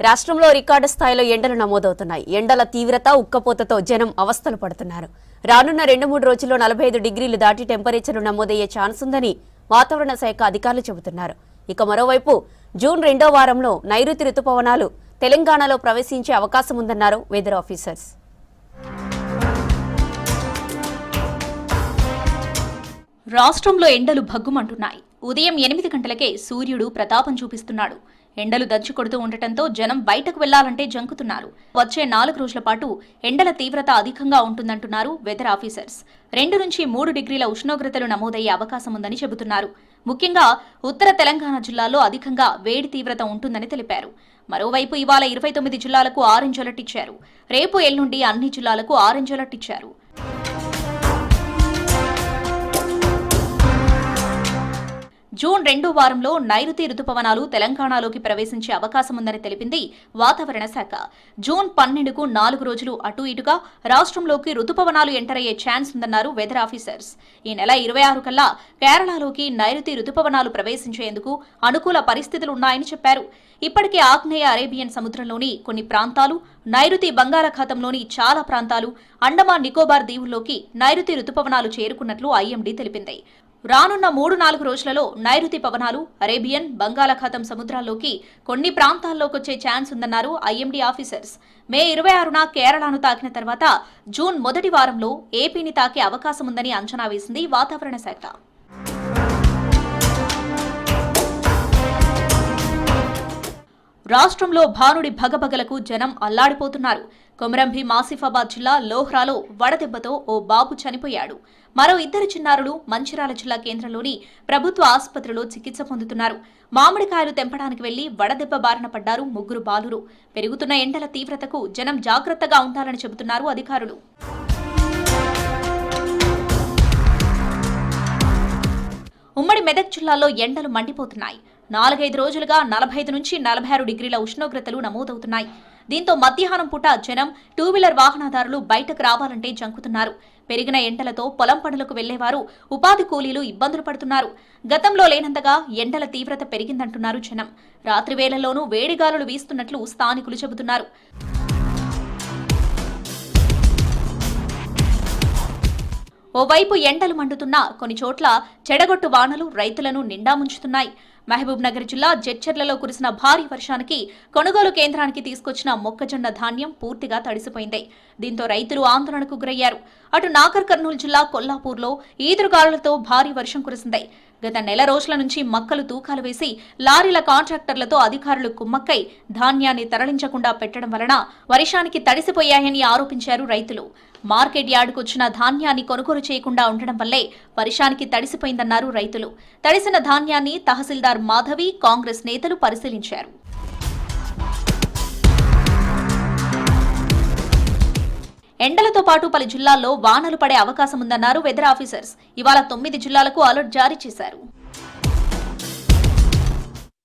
రాష్ట్రంలో రికార్డు స్థాయిలో ఎండలు నమోదవుతున్నాయి. ఎండల తీవ్రత, ఉక్కపోతతో జనం అవస్థలు పడుతున్నారు. రానున్న 2-3 రోజుల్లో 45 డిగ్రీలు దాటి టెంపరేచర్ నమోదయ్యే ఛాన్స్ ఉందని వాతావరణ శాఖ అధికారులు చెబుతున్నారు. ఇక మరోవైపు జూన్ 2వ వారంలో నైరుతి రుతుపవనాలు తెలంగాణలో ప్రవేశించే అవకాశం ఉందన్నారు వెదర్ ఆఫీసర్స్. రాష్ట్రంలో ఎండలు భగ్గుమంటున్నాయి. ఉదయం 8 గంటలకే సూర్యుడు ప్రతాపం చూపిస్తున్నాడు. ఎండలు దంచుకొడుతూ ఉండటంతో జనం బయటకు వెళ్లాలంటే జంకుతున్నారు. వచ్చే 4 రోజుల పాటు ఎండల తీవ్రత అధికంగా ఉంటుందంటున్నారు వెదర్ ఆఫీసర్స్. 2 నుంచి 3 డిగ్రీల ఉష్ణోగ్రతలు నమోదయ్యే అవకాశం ఉందని చెబుతున్నారు. ముఖ్యంగా ఉత్తర తెలంగాణ జిల్లాల్లో అధికంగా వేడి తీవ్రత ఉంటుందని తెలిపారు. మరోవైపు ఇవాళ 29 జిల్లాలకు ఆరెంజ్ అలర్ట్ ఇచ్చారు. రేపు ఎల్లుండి అన్ని జిల్లాలకు ఆరెంజ్ అలర్ట్ ఇచ్చారు. జూన్ 2వ వారంలో నైరుతి రుతుపవనాలు తెలంగాణలోకి ప్రవేశించే అవకాశం ఉందని తెలిపింది వాతావరణ శాఖ. జూన్ 12కు 4 రోజులు అటు ఇటుగా రాష్ట్రంలోకి రుతుపవనాలు ఎంటర్ అయ్యే ఛాన్స్ ఉందన్నారు వెదర్ ఆఫీసర్స్. ఈ నెల 26 కల్లా కేరళలోకి నైరుతి రుతుపవనాలు ప్రవేశించేందుకు అనుకూల పరిస్థితులున్నాయని చెప్పారు. ఇప్పటికే ఆగ్నేయ అరేబియన్ సముద్రంలోని కొన్ని ప్రాంతాలు, నైరుతి బంగాళాఖాతంలోని చాలా ప్రాంతాలు, అండమాన్ నికోబార్ దీవుల్లోకి నైరుతి రుతుపవనాలు చేరుకున్నట్లు ఐఎండీ తెలిపింది. రానున్న 3-4 రోజులలో నైరుతి పవనాలు అరేబియన్, బంగాళాఖాతం సముద్రాల్లోకి కొన్ని ప్రాంతాల్లోకొచ్చే ఛాన్స్ ఉందన్నారు ఐఎండీ ఆఫీసర్స్. మే 26న కేరళను తాకిన తర్వాత జూన్ మొదటి వారంలో ఏపీని తాకే అవకాశం ఉందని అంచనా వేసింది వాతావరణ శాఖ. రాష్ట్రంలో భానుడి భగభగలకు జనం అల్లాడిపోతున్నారు. కొమరంభీం ఆసిఫాబాద్ జిల్లా లోహ్రాలో వడదెబ్బతో ఓ బాబు చనిపోయాడు. మరో 2 చిన్నారులు మంచిర్యాల జిల్లా కేంద్రంలోని ప్రభుత్వ ఆసుపత్రిలో చికిత్స పొందుతున్నారు. మామిడికాయలు తెంపడానికి వెళ్లి వడదెబ్బ బారిన పడ్డారు 3 బాలురు. పెరుగుతున్న ఎండల తీవ్రతకు జనం జాగ్రత్తగా ఉండాలని చెబుతున్నారు అధికారులు. ఉమ్మడి మెదక్ జిల్లాలో ఎండలు మండిపోతున్నాయి. 4-5 రోజులుగా 45 నుంచి 46 డిగ్రీల ఉష్ణోగ్రతలు నమోదవుతున్నాయి. దీంతో మధ్యాహ్నం పూట జనం 2 వీలర్ వాహనదారులు బయటకు రావాలంటే జంకుతున్నారు. పెరిగిన ఎండలతో పొలం పనులకు వెళ్లేవారు, ఉపాధి కూలీలు ఇబ్బందులు పడుతున్నారు. గతంలో లేనంతగా ఎండల తీవ్రత పెరిగిందంటున్నారు జనం. రాత్రి వేళల్లోనూ వేడిగాలులు వీస్తున్నట్లు స్థానికులు చెబుతున్నారు. ఓవైపు ఎండలు మండుతున్నా కొన్ని చోట్ల చెడగొట్టు వానలు రైతులను నిండా ముంచుతున్నాయి. మహబూబ్ నగర్ జిల్లా జడ్చర్లలో కురిసిన భారీ వర్షానికి కొనుగోలు కేంద్రానికి తీసుకొచ్చిన మొక్కజొన్న ధాన్యం పూర్తిగా తడిసిపోయింది. దీంతో రైతులు ఆందోళనకు గురయ్యారు. అటు నాగర్ కర్నూలు జిల్లా కొల్లాపూర్లో ఈదురుగాలులతో భారీ వర్షం కురిసింది. గత నెల రోజుల నుంచి మక్కలు తూకాలు వేసి లారీల కాంట్రాక్టర్లతో అధికారులు కుమ్మక్కై ధాన్యాన్ని తరలించకుండా పెట్టడం వలన వర్షానికి తడిసిపోయాయని ఆరోపించారు రైతులు. మార్కెట్ యార్డుకు వచ్చిన ధాన్యాన్ని కొనుగోలు చేయకుండా ఉండడం వల్లే వర్షానికి తడిసిపోయిందన్నారు రైతులు. తడిసిన ధాన్యాన్ని తహసీల్దార్ మాధవి, కాంగ్రెస్ నేతలు పరిశీలించారు. ఎండలతో పాటు పలు జిల్లాల్లో వానలు పడే అవకాశం ఉందన్నారు వెదర్ ఆఫీసర్స్. ఇవాళ 9 జిల్లాలకు అలర్ట్ జారీ చేశారు.